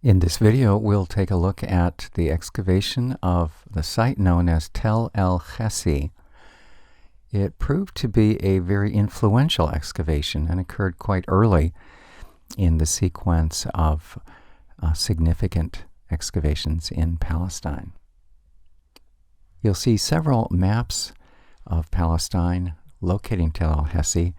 In this video, we'll take a look at the excavation of the site known as Tel El Hesi. It proved to be a very influential excavation and occurred quite early in the sequence of significant excavations in Palestine. You'll see several maps of Palestine locating Tel El Hesi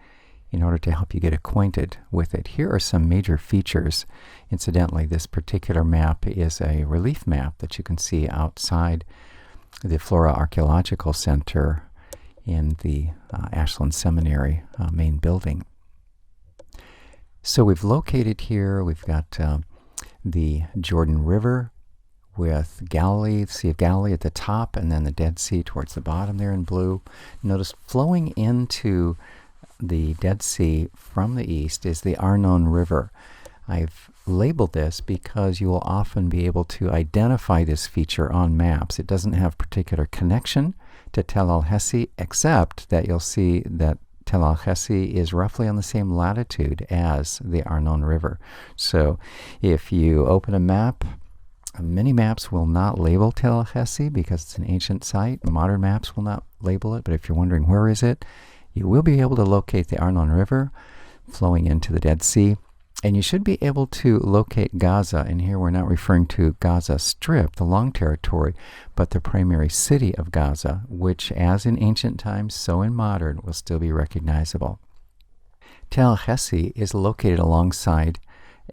in order to help you get acquainted with it. Here are some major features. Incidentally, this particular map is a relief map that you can see outside the Flora Archaeological Center in the Ashland Seminary main building. So we've located here, we've got the Jordan River with Galilee, the Sea of Galilee at the top, and then the Dead Sea towards the bottom there in blue. Notice flowing into the Dead Sea from the east is the Arnon River. I've labeled this because you will often be able to identify this feature on maps. It doesn't have particular connection to Tel El Hesi, except that you'll see that Tel El Hesi is roughly on the same latitude as the Arnon River. So if you open a map, many maps will not label Tel El Hesi because it's an ancient site. Modern maps will not label it, but if you're wondering where is it, you will be able to locate the Arnon River flowing into the Dead Sea, and you should be able to locate Gaza. And here we're not referring to Gaza Strip, the long territory, but the primary city of Gaza, which as in ancient times, so in modern, will still be recognizable. Tel El Hesi is located alongside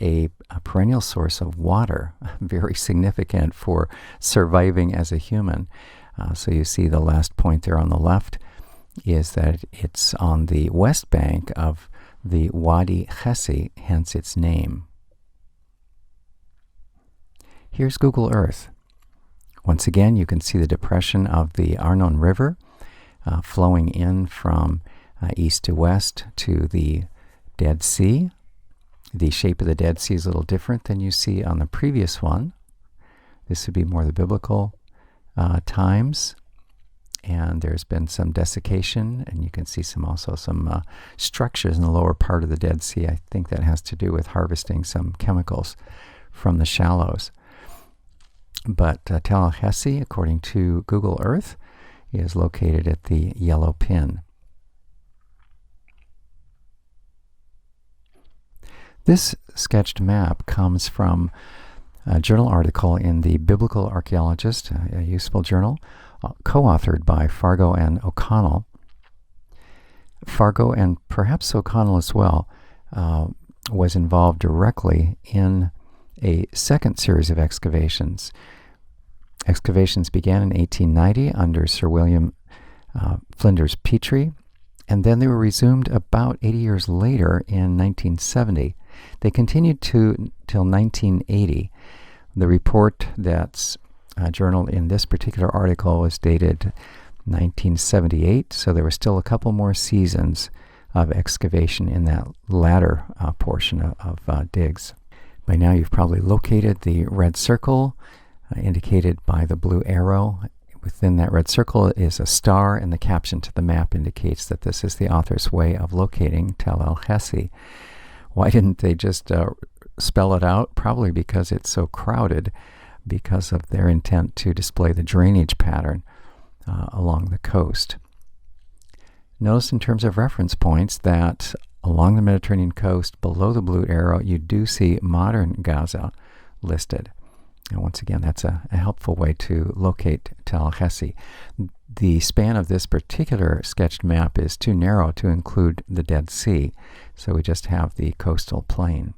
a perennial source of water, very significant for surviving as a human. So you see the last point there on the left is that it's on the west bank of the Wadi Hesi, hence its name. Here's Google Earth. Once again, you can see the depression of the Arnon River flowing in from east to west to the Dead Sea. The shape of the Dead Sea is a little different than you see on the previous one. This would be more the biblical times. And there's been some desiccation, and you can see also some structures in the lower part of the Dead Sea. I think that has to do with harvesting some chemicals from the shallows. But Tel El Hesi, according to Google Earth, is located at the yellow pin. This sketched map comes from a journal article in the Biblical Archaeologist, a useful journal, co-authored by Fargo and O'Connell. Fargo, and perhaps O'Connell as well, was involved directly in a second series of excavations. Excavations began in 1890 under Sir William Flinders Petrie, and then they were resumed about 80 years later in 1970. They continued till 1980. The report that's journal in this particular article was dated 1978, so there were still a couple more seasons of excavation in that latter portion of digs. By now you've probably located the red circle indicated by the blue arrow. Within that red circle is a star, and the caption to the map indicates that this is the author's way of locating Tel El Hesi. Why didn't they just spell it out? Probably because it's so crowded, because of their intent to display the drainage pattern along the coast. Notice in terms of reference points that along the Mediterranean coast, below the blue arrow, you do see modern Gaza listed. And once again, that's a helpful way to locate Tel El Hesi. The span of this particular sketched map is too narrow to include the Dead Sea, so we just have the coastal plain.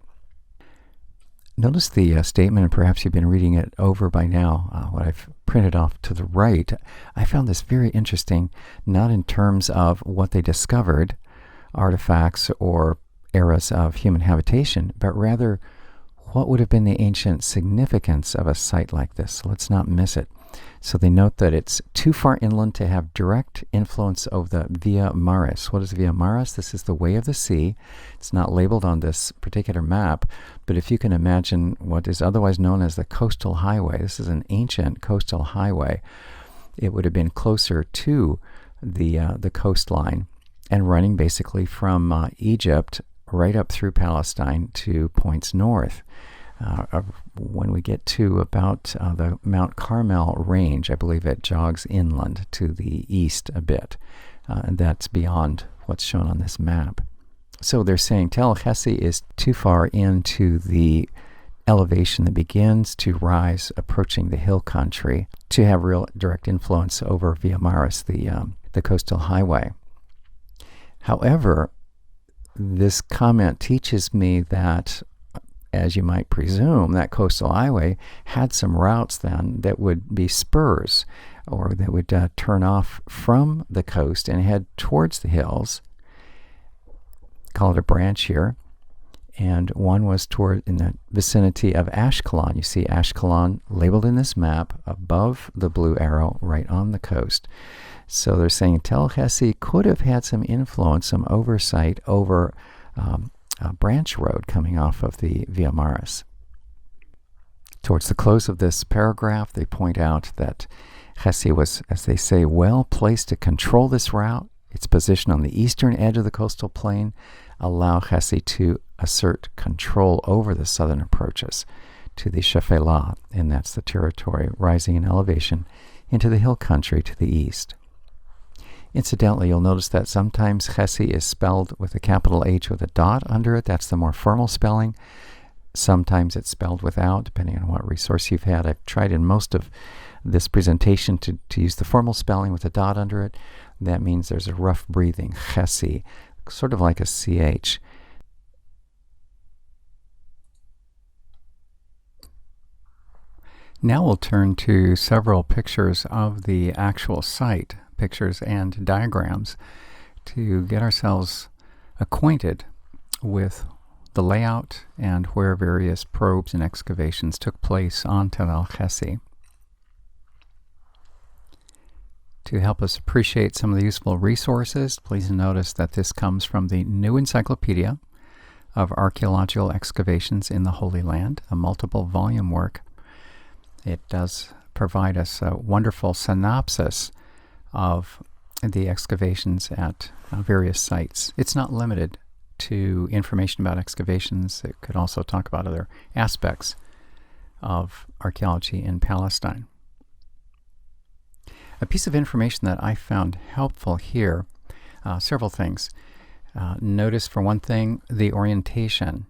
Notice the statement, and perhaps you've been reading it over by now, what I've printed off to the right. I found this very interesting, not in terms of what they discovered, artifacts or eras of human habitation, but rather what would have been the ancient significance of a site like this. So let's not miss it. So they note that it's too far inland to have direct influence of the Via Maris. What is Via Maris? This is the way of the sea. It's not labeled on this particular map, but if you can imagine what is otherwise known as the coastal highway, this is an ancient coastal highway. It would have been closer to the coastline and running basically from Egypt right up through Palestine to points north. When we get to about the Mount Carmel range, I believe it jogs inland to the east a bit, and that's beyond what's shown on this map. So they're saying Tel Hesi is too far into the elevation that begins to rise, approaching the hill country, to have real direct influence over Via Maris, the coastal highway. However, this comment teaches me that, as you might presume, that coastal highway had some routes then that would be spurs, or that would turn off from the coast and head towards the hills. Call it a branch here. And one was toward in the vicinity of Ashkelon. You see Ashkelon labeled in this map above the blue arrow right on the coast. So they're saying Tel Hesi could have had some influence, some oversight over a branch road coming off of the Via Maris. Towards the close of this paragraph, they point out that Hesi was, as they say, well placed to control this route. Its position on the eastern edge of the coastal plain allow Hesi to assert control over the southern approaches to the Shephelah, and that's the territory rising in elevation into the hill country to the east. Incidentally, you'll notice that sometimes Hesi is spelled with a capital H with a dot under it. That's the more formal spelling. Sometimes it's spelled without, depending on what resource you've had. I've tried in most of this presentation to use the formal spelling with a dot under it. That means there's a rough breathing, Hesi, sort of like a CH. Now we'll turn to several pictures of the actual site, pictures and diagrams, to get ourselves acquainted with the layout and where various probes and excavations took place on Tel Hesi. To help us appreciate some of the useful resources, please notice that this comes from the New Encyclopedia of Archaeological Excavations in the Holy Land, a multiple volume work. It does provide us a wonderful synopsis of the excavations at various sites. It's not limited to information about excavations. It could also talk about other aspects of archaeology in Palestine. A piece of information that I found helpful here, several things. Notice, for one thing, the orientation.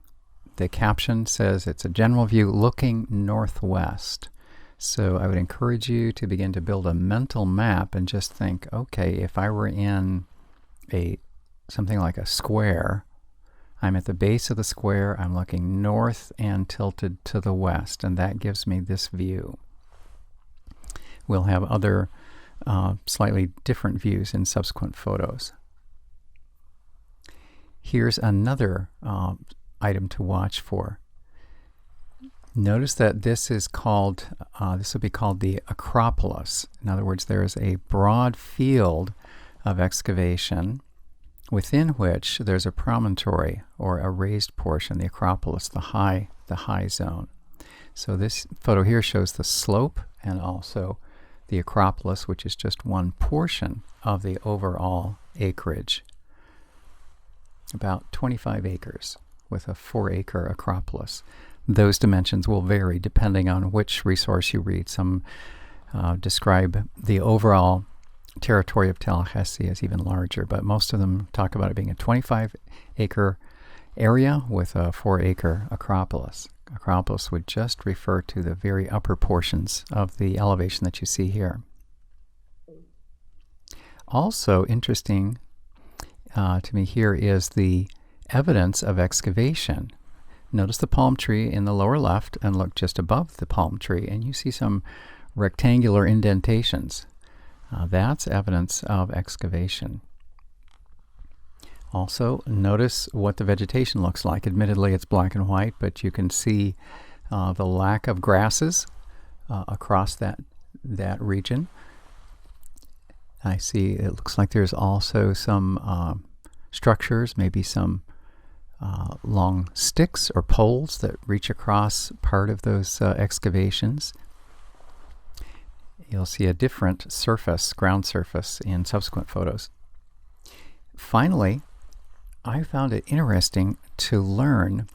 The caption says it's a general view looking northwest. So I would encourage you to begin to build a mental map and just think, okay, if I were in something like a square, I'm at the base of the square, I'm looking north and tilted to the west, and that gives me this view. We'll have other slightly different views in subsequent photos. Here's another item to watch for. Notice that this is called, this will be called the Acropolis. In other words, there is a broad field of excavation within which there's a promontory or a raised portion, the Acropolis, the high zone. So this photo here shows the slope and also the Acropolis, which is just one portion of the overall acreage. About 25 acres with a 4-acre Acropolis. Those dimensions will vary depending on which resource you read. Some describe the overall territory of Tel Hesi as even larger, but most of them talk about it being a 25-acre area with a 4-acre Acropolis. Acropolis would just refer to the very upper portions of the elevation that you see here. Also interesting to me here is the evidence of excavation. Notice the palm tree in the lower left and look just above the palm tree, and you see some rectangular indentations. That's evidence of excavation. Also, notice what the vegetation looks like. Admittedly, it's black and white, but you can see the lack of grasses across that region. I see it looks like there's also some structures, maybe some long sticks or poles that reach across part of those excavations. You'll see a different surface, ground surface, in subsequent photos. Finally, I found it interesting to learn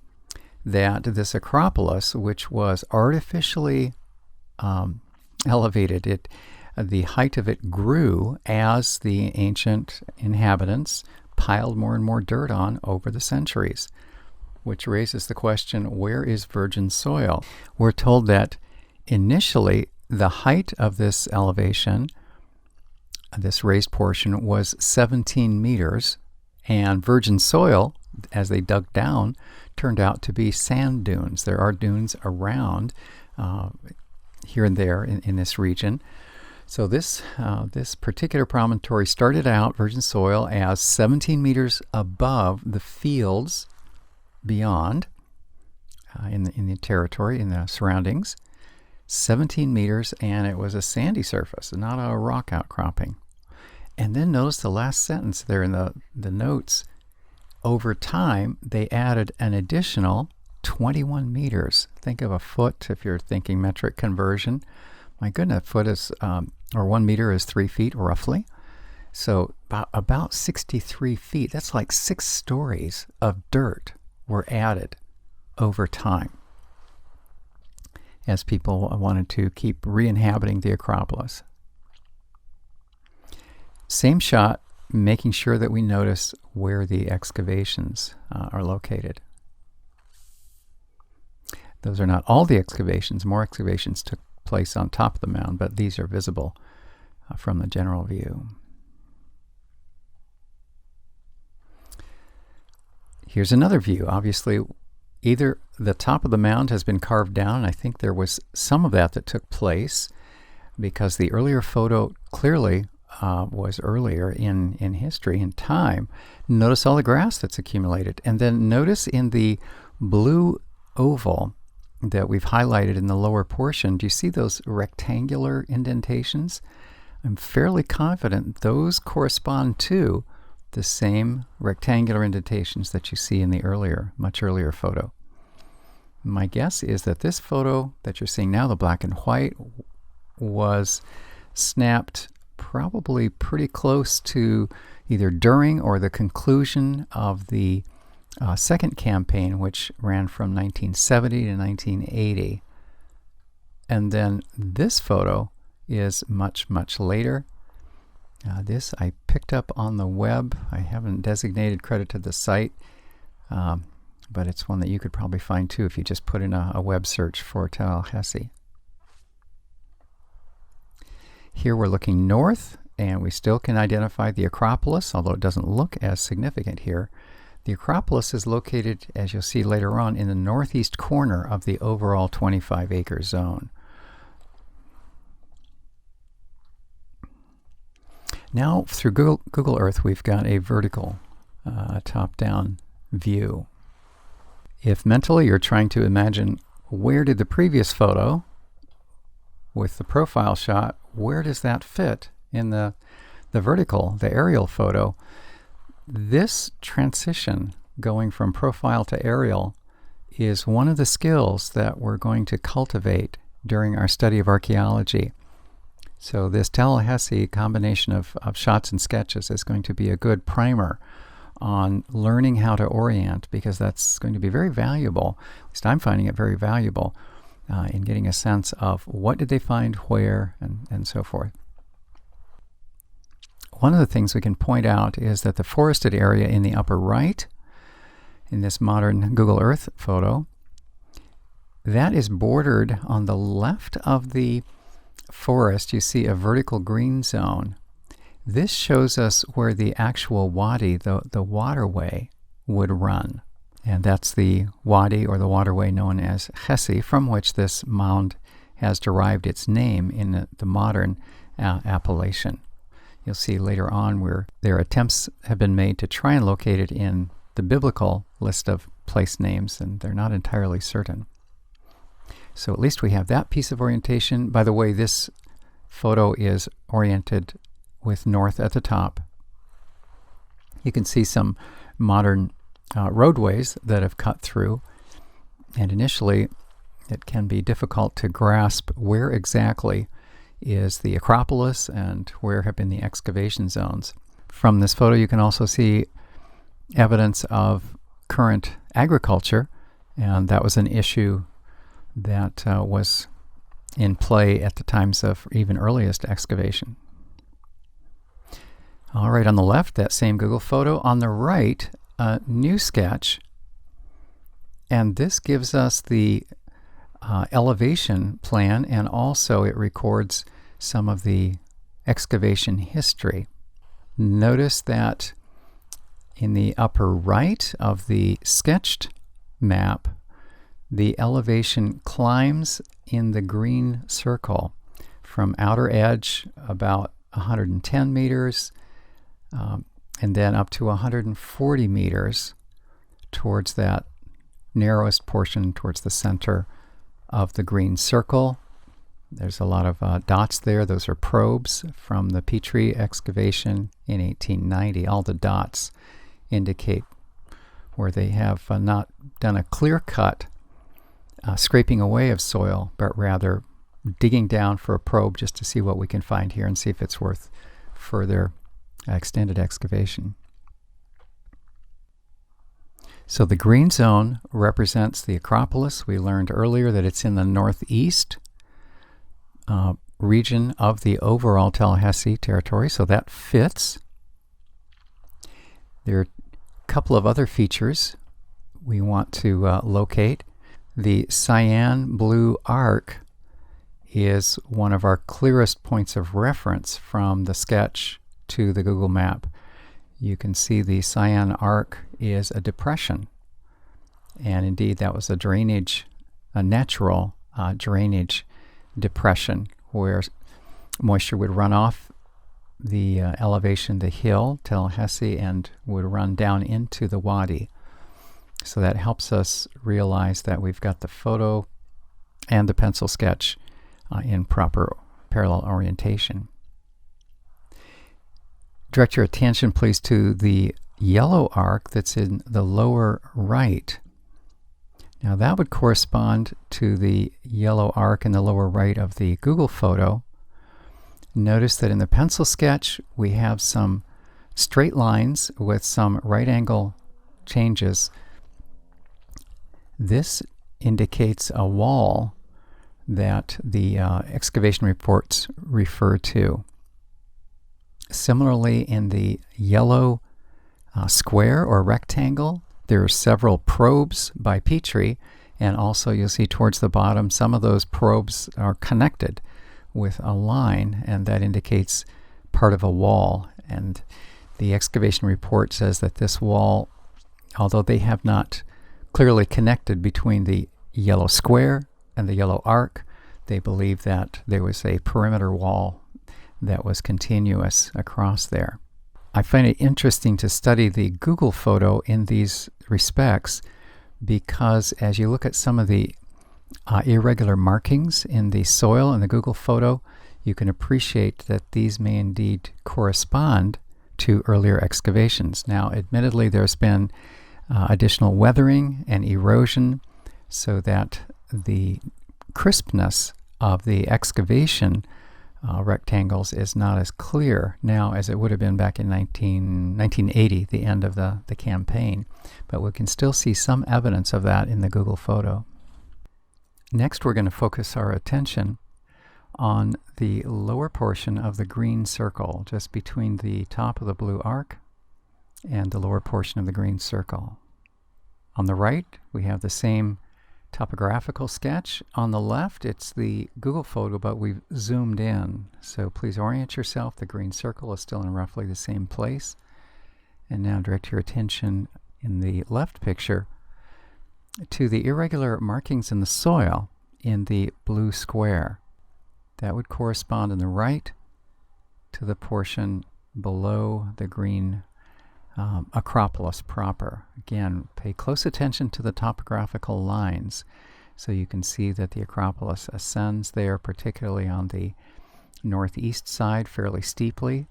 that this Acropolis, which was artificially elevated, the height of it grew as the ancient inhabitants piled more and more dirt on over the centuries, which raises the question, where is virgin soil? We're told that initially the height of this elevation, this raised portion, was 17 meters, and virgin soil, as they dug down, turned out to be sand dunes. There are dunes around here and there in this region. So this particular promontory started out, virgin soil, as 17 meters above the fields beyond, in the territory, in the surroundings. 17 meters, and it was a sandy surface, not a rock outcropping. And then notice the last sentence there in the notes. Over time, they added an additional 21 meters. Think of a foot if you're thinking metric conversion. My goodness, a foot is, or 1 meter is 3 feet roughly. So about 63 feet. That's like 6 stories of dirt were added over time as people wanted to keep re-inhabiting the Acropolis. Same shot, making sure that we notice where the excavations are located. Those are not all the excavations. More excavations took place on top of the mound, but these are visible from the general view. Here's another view. Obviously, either the top of the mound has been carved down. I think there was some of that took place because the earlier photo clearly was earlier in history, in time. Notice all the grass that's accumulated. And then notice in the blue oval that we've highlighted in the lower portion, do you see those rectangular indentations? I'm fairly confident those correspond to the same rectangular indentations that you see in the much earlier photo. My guess is that this photo that you're seeing now, the black and white, was snapped probably pretty close to either during or the conclusion of the second campaign, which ran from 1970 to 1980. And then this photo is much, much later. This I picked up on the web. I haven't designated credit to the site, but it's one that you could probably find too if you just put in a web search for Tel Hesi. Here we're looking north, and we still can identify the Acropolis, although it doesn't look as significant here. The Acropolis is located, as you'll see later on, in the northeast corner of the overall 25-acre zone. Now, through Google Earth, we've got a vertical, top-down view. If mentally you're trying to imagine where did the previous photo with the profile shot, where does that fit in the vertical, the aerial photo? This transition going from profile to aerial is one of the skills that we're going to cultivate during our study of archaeology. So this Tel Hesi combination of shots and sketches is going to be a good primer on learning how to orient, because that's going to be very valuable. At least I'm finding it very valuable in getting a sense of what did they find, where, and so forth. One of the things we can point out is that the forested area in the upper right, in this modern Google Earth photo, that is bordered on the left of the forest. You see a vertical green zone. This shows us where the actual wadi, the waterway, would run. And that's the wadi or the waterway known as Hesi, from which this mound has derived its name in the modern appellation. You'll see later on where their attempts have been made to try and locate it in the biblical list of place names, and they're not entirely certain. So at least we have that piece of orientation. By the way, this photo is oriented with north at the top. You can see some modern roadways that have cut through, and initially it can be difficult to grasp where exactly is the Acropolis and where have been the excavation zones. From this photo you can also see evidence of current agriculture And that was an issue that was in play at the times of even earliest excavation. All right, on the left, that same Google photo. On the right, a new sketch. And this gives us the elevation plan, and also it records some of the excavation history. Notice that in the upper right of the sketched map, the elevation climbs in the green circle from outer edge about 110 meters and then up to 140 meters towards that narrowest portion towards the center of the green circle. There's a lot of dots there. Those are probes from the Petrie excavation in 1890. All the dots indicate where they have not done a clear-cut scraping away of soil, but rather digging down for a probe just to see what we can find here and see if it's worth further extended excavation. So the green zone represents the Acropolis. We learned earlier that it's in the northeast region of the overall Tallahassee territory, so that fits. There are a couple of other features we want to locate. The cyan blue arc is one of our clearest points of reference from the sketch to the Google map. You can see the cyan arc is a depression, and indeed that was a natural drainage depression where moisture would run off the elevation, the hill, Tallahassee, and would run down into the wadi. So that helps us realize that we've got the photo and the pencil sketch in proper parallel orientation. Direct your attention, please, to the yellow arc that's in the lower right. Now that would correspond to the yellow arc in the lower right of the Google photo. Notice that in the pencil sketch we have some straight lines with some right angle changes. This indicates a wall that the excavation reports refer to. Similarly, in the yellow square or rectangle, there are several probes by Petrie, and also you'll see towards the bottom some of those probes are connected with a line, and that indicates part of a wall. And the excavation report says that this wall, although they have not clearly connected between the yellow square and the yellow arc, they believe that there was a perimeter wall that was continuous across there. I find it interesting to study the Google photo in these respects because as you look at some of the irregular markings in the soil in the Google photo, you can appreciate that these may indeed correspond to earlier excavations. Now, admittedly, there's been additional weathering and erosion so that the crispness of the excavation rectangles is not as clear now as it would have been back in 1980, the end of the campaign. But we can still see some evidence of that in the Google photo. Next, we're going to focus our attention on the lower portion of the green circle, just between the top of the blue arc and the lower portion of the green circle. On the right, we have the same topographical sketch. On the left, it's the Google photo, but we've zoomed in. So please orient yourself. The green circle is still in roughly the same place. And now direct your attention in the left picture to the irregular markings in the soil in the blue square. That would correspond on the right to the portion below the green Acropolis proper. Again, pay close attention to the topographical lines so you can see that the Acropolis ascends there, particularly on the northeast side fairly steeply,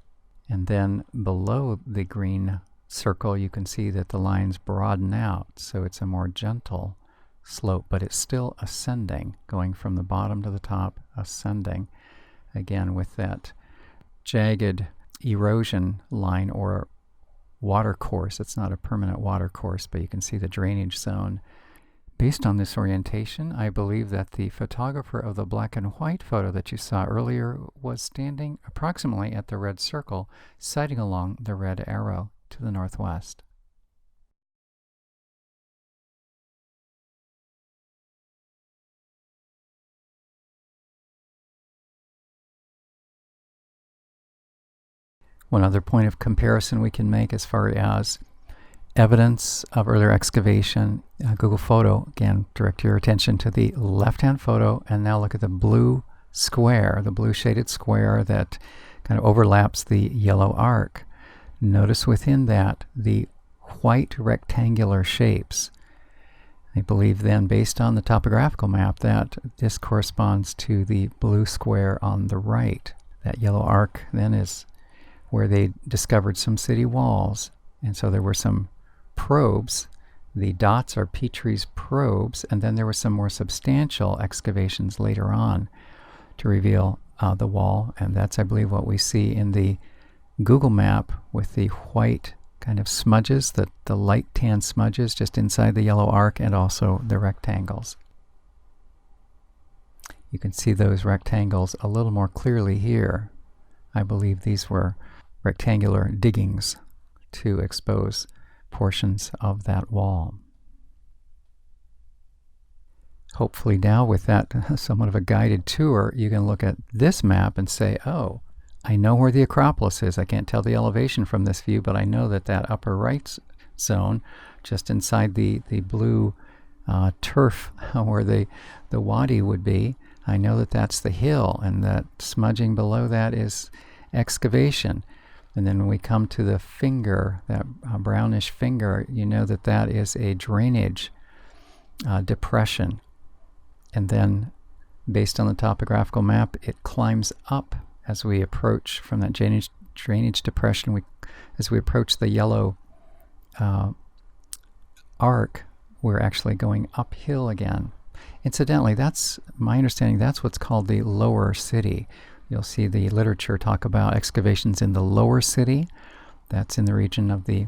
and then below the green circle you can see that the lines broaden out, so it's a more gentle slope, but it's still ascending, going from the bottom to the top, ascending, again with that jagged erosion line or water course. It's not a permanent water course, but you can see the drainage zone Based on this orientation, I believe that the photographer of the black and white photo that you saw earlier was standing approximately at the red circle, sighting along the red arrow to the northwest. One other point of comparison we can make as far as evidence of earlier excavation, Google Photo, again, direct your attention to the left-hand photo, and now look at the blue square, the blue shaded square that kind of overlaps the yellow arc. Notice within that the white rectangular shapes. I believe then, based on the topographical map, that this corresponds to the blue square on the right. That yellow arc then is where they discovered some city walls, and so there were some probes. The dots are Petrie's probes, and then there were some more substantial excavations later on to reveal the wall, and that's, I believe, what we see in the Google map with the white kind of smudges, the light tan smudges just inside the yellow arc, and also the rectangles. You can see those rectangles a little more clearly here. I believe these were rectangular diggings to expose portions of that wall. Hopefully now, with that somewhat of a guided tour, you can look at this map and say, oh, I know where the Acropolis is. I can't tell the elevation from this view, but I know that that upper right zone, just inside the blue turf where the wadi would be, I know that that's the hill, and that smudging below that is excavation. And then when we come to the finger, that brownish finger, you know that that is a drainage depression. And then, based on the topographical map, it climbs up as we approach from that drainage depression. As we approach the yellow arc, we're actually going uphill again. Incidentally, that's my understanding, that's what's called the lower city. You'll see the literature talk about excavations in the lower city. That's in the region of the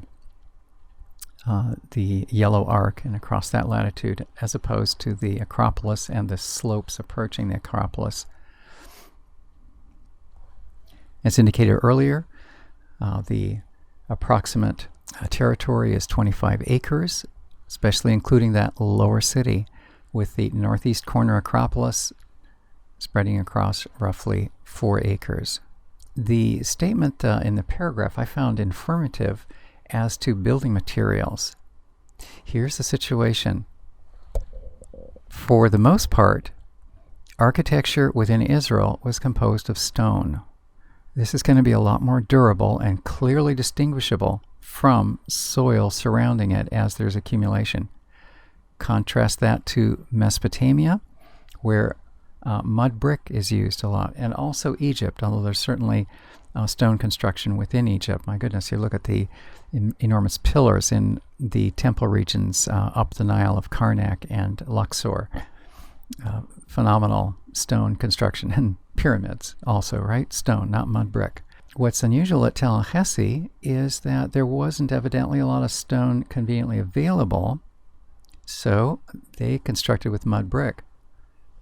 yellow arc and across that latitude, as opposed to the Acropolis and the slopes approaching the Acropolis. As indicated earlier, the approximate territory is 25 acres, especially including that lower city, with the northeast corner Acropolis spreading across roughly 4 acres. The statement in the paragraph I found informative as to building materials. Here's the situation. For the most part, architecture within Israel was composed of stone. This is going to be a lot more durable and clearly distinguishable from soil surrounding it as there's accumulation. Contrast that to Mesopotamia, where mud brick is used a lot, and also Egypt, although there's certainly stone construction within Egypt. My goodness, you look at the enormous pillars in the temple regions up the Nile of Karnak and Luxor. Phenomenal stone construction, and pyramids also, right? Stone, not mud brick. What's unusual at Tel Hesi is that there wasn't evidently a lot of stone conveniently available, so they constructed with mud brick.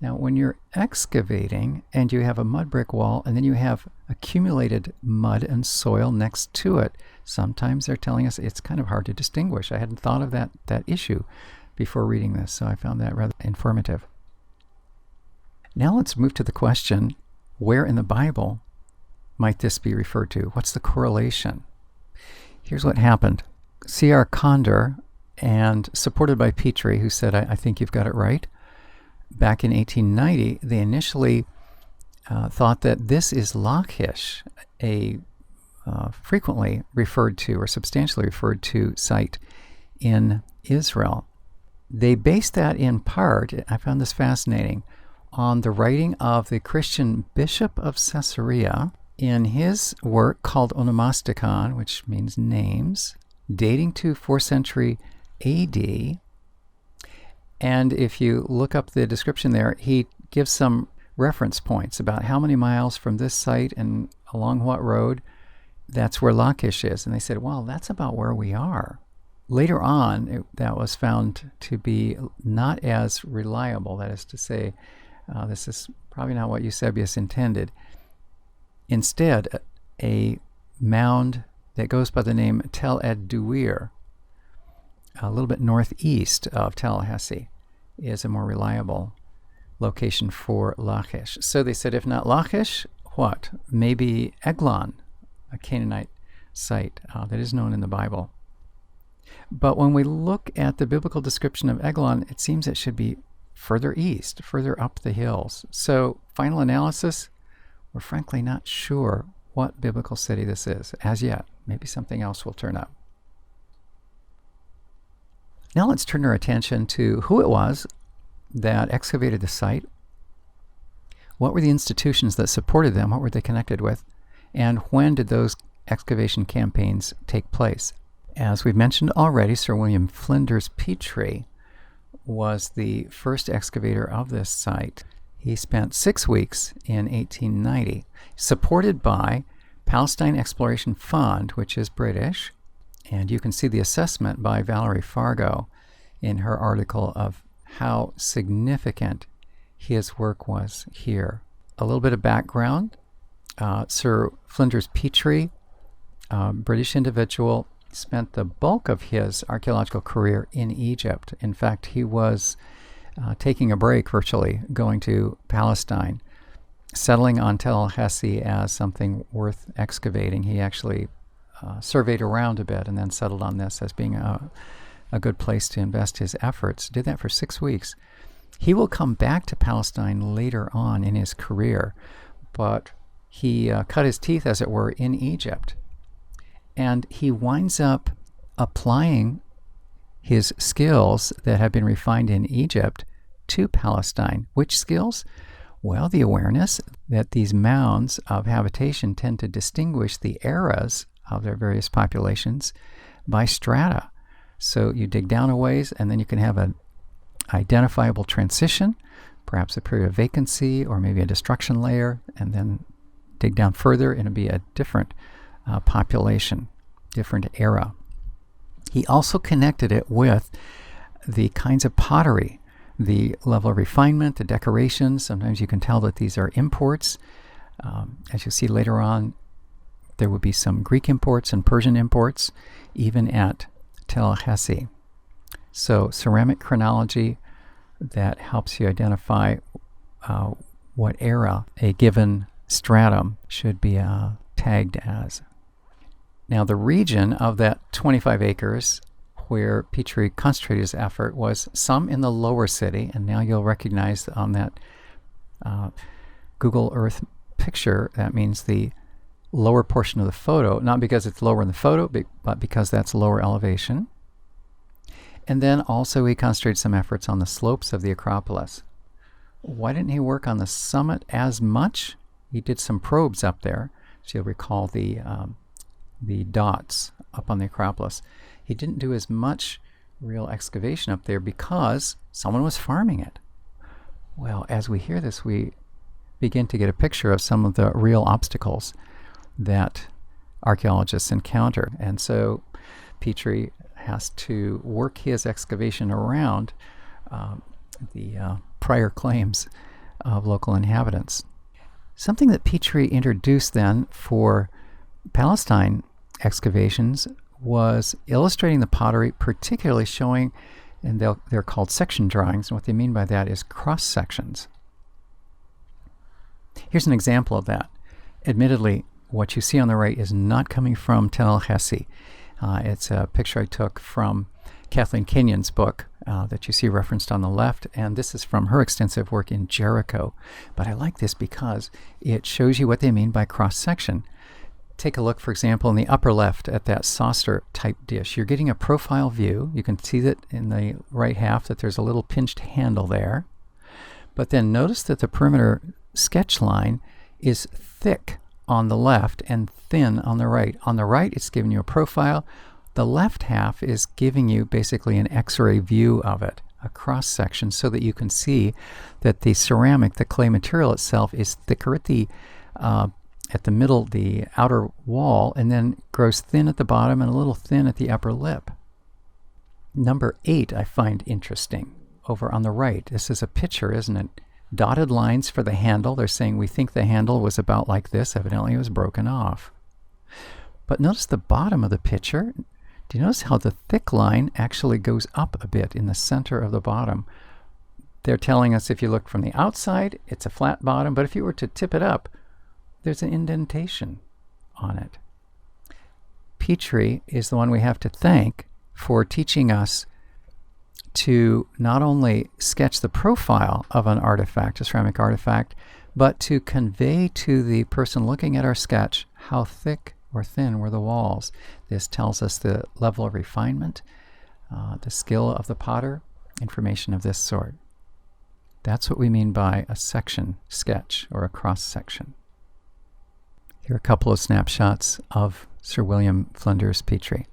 Now, when you're excavating and you have a mud brick wall and then you have accumulated mud and soil next to it, sometimes they're telling us it's kind of hard to distinguish. I hadn't thought of that issue before reading this, so I found that rather informative. Now let's move to the question, where in the Bible might this be referred to? What's the correlation? Here's what happened. C.R. Condor, and supported by Petrie, who said, I think you've got it right, back in 1890, they initially thought that this is Lachish, a frequently referred to or substantially referred to site in Israel. They based that in part, I found this fascinating, on the writing of the Christian bishop of Caesarea in his work called Onomasticon, which means names, dating to 4th century AD. And if you look up the description there, he gives some reference points about how many miles from this site and along what road, that's where Lachish is. And they said, well, that's about where we are. later on, that was found to be not as reliable. That is to say, this is probably not what Eusebius intended. Instead, a mound that goes by the name Tel Ed Duir, a little bit northeast of Tel Hesi, is a more reliable location for Lachish. So they said, if not Lachish, what? Maybe Eglon, a Canaanite site that is known in the Bible. But when we look at the biblical description of Eglon, it seems it should be further east, further up the hills. So final analysis, we're frankly not sure what biblical city this is as yet. Maybe something else will turn up. Now let's turn our attention to who it was that excavated the site. What were the institutions that supported them? What were they connected with? And when did those excavation campaigns take place? As we've mentioned already, Sir William Flinders Petrie was the first excavator of this site. He spent 6 weeks in 1890, supported by Palestine Exploration Fund, which is British, and you can see the assessment by Valerie Fargo in her article of how significant his work was here. A little bit of background. Sir Flinders Petrie, British individual, spent the bulk of his archaeological career in Egypt. In fact, he was taking a break virtually, going to Palestine, settling on Tel Hesi as something worth excavating. He actually surveyed around a bit and then settled on this as being a good place to invest his efforts. Did that for 6 weeks. He will come back to Palestine later on in his career, but he cut his teeth, as it were, in Egypt. And he winds up applying his skills that have been refined in Egypt to Palestine. Which skills? Well, the awareness that these mounds of habitation tend to distinguish the eras of their various populations by strata. So you dig down a ways, and then you can have an identifiable transition, perhaps a period of vacancy, or maybe a destruction layer, and then dig down further, and it'll be a different population, different era. He also connected it with the kinds of pottery, the level of refinement, the decorations. Sometimes you can tell that these are imports. As you see later on, there would be some Greek imports and Persian imports, even at Tel Hesi. So ceramic chronology that helps you identify what era a given stratum should be tagged as. Now, the region of that 25 acres where Petrie concentrated his effort was some in the lower city, and now you'll recognize on that Google Earth picture, that means the lower portion of the photo, not because it's lower in the photo, but because that's lower elevation. And then also he concentrated some efforts on the slopes of the Acropolis. Why didn't he work on the summit as much? He did some probes up there. So you'll recall the dots up on the Acropolis. He didn't do as much real excavation up there because someone was farming it. Well, as we hear this, we begin to get a picture of some of the real obstacles that archaeologists encounter. And so Petrie has to work his excavation around the prior claims of local inhabitants. Something that Petrie introduced then for Palestine excavations was illustrating the pottery, particularly showing, and they're called section drawings, and what they mean by that is cross sections. Here's an example of that. Admittedly, what you see on the right is not coming from Tel Hesi. It's a picture I took from Kathleen Kenyon's book that you see referenced on the left, and this is from her extensive work in Jericho. But I like this because it shows you what they mean by cross-section. Take a look, for example, in the upper left at that saucer-type dish. You're getting a profile view. You can see that in the right half that there's a little pinched handle there. But then notice that the perimeter sketch line is thick on the left and thin on the right. On the right, it's giving you a profile. The left half is giving you basically an X-ray view of it, a cross-section, so that you can see that the ceramic, the clay material itself, is thicker at the middle, the outer wall, and then grows thin at the bottom and a little thin at the upper lip. Number 8 I find interesting. Over on the right, this is a picture, isn't it? Dotted lines for the handle. They're saying we think the handle was about like this. Evidently it was broken off. But notice the bottom of the picture. Do you notice how the thick line actually goes up a bit in the center of the bottom? They're telling us if you look from the outside, it's a flat bottom, but if you were to tip it up, there's an indentation on it. Petrie is the one we have to thank for teaching us to not only sketch the profile of an artifact, a ceramic artifact, but to convey to the person looking at our sketch how thick or thin were the walls. This tells us the level of refinement, the skill of the potter, information of this sort. That's what we mean by a section sketch or a cross section. Here are a couple of snapshots of Sir William Flinders Petrie.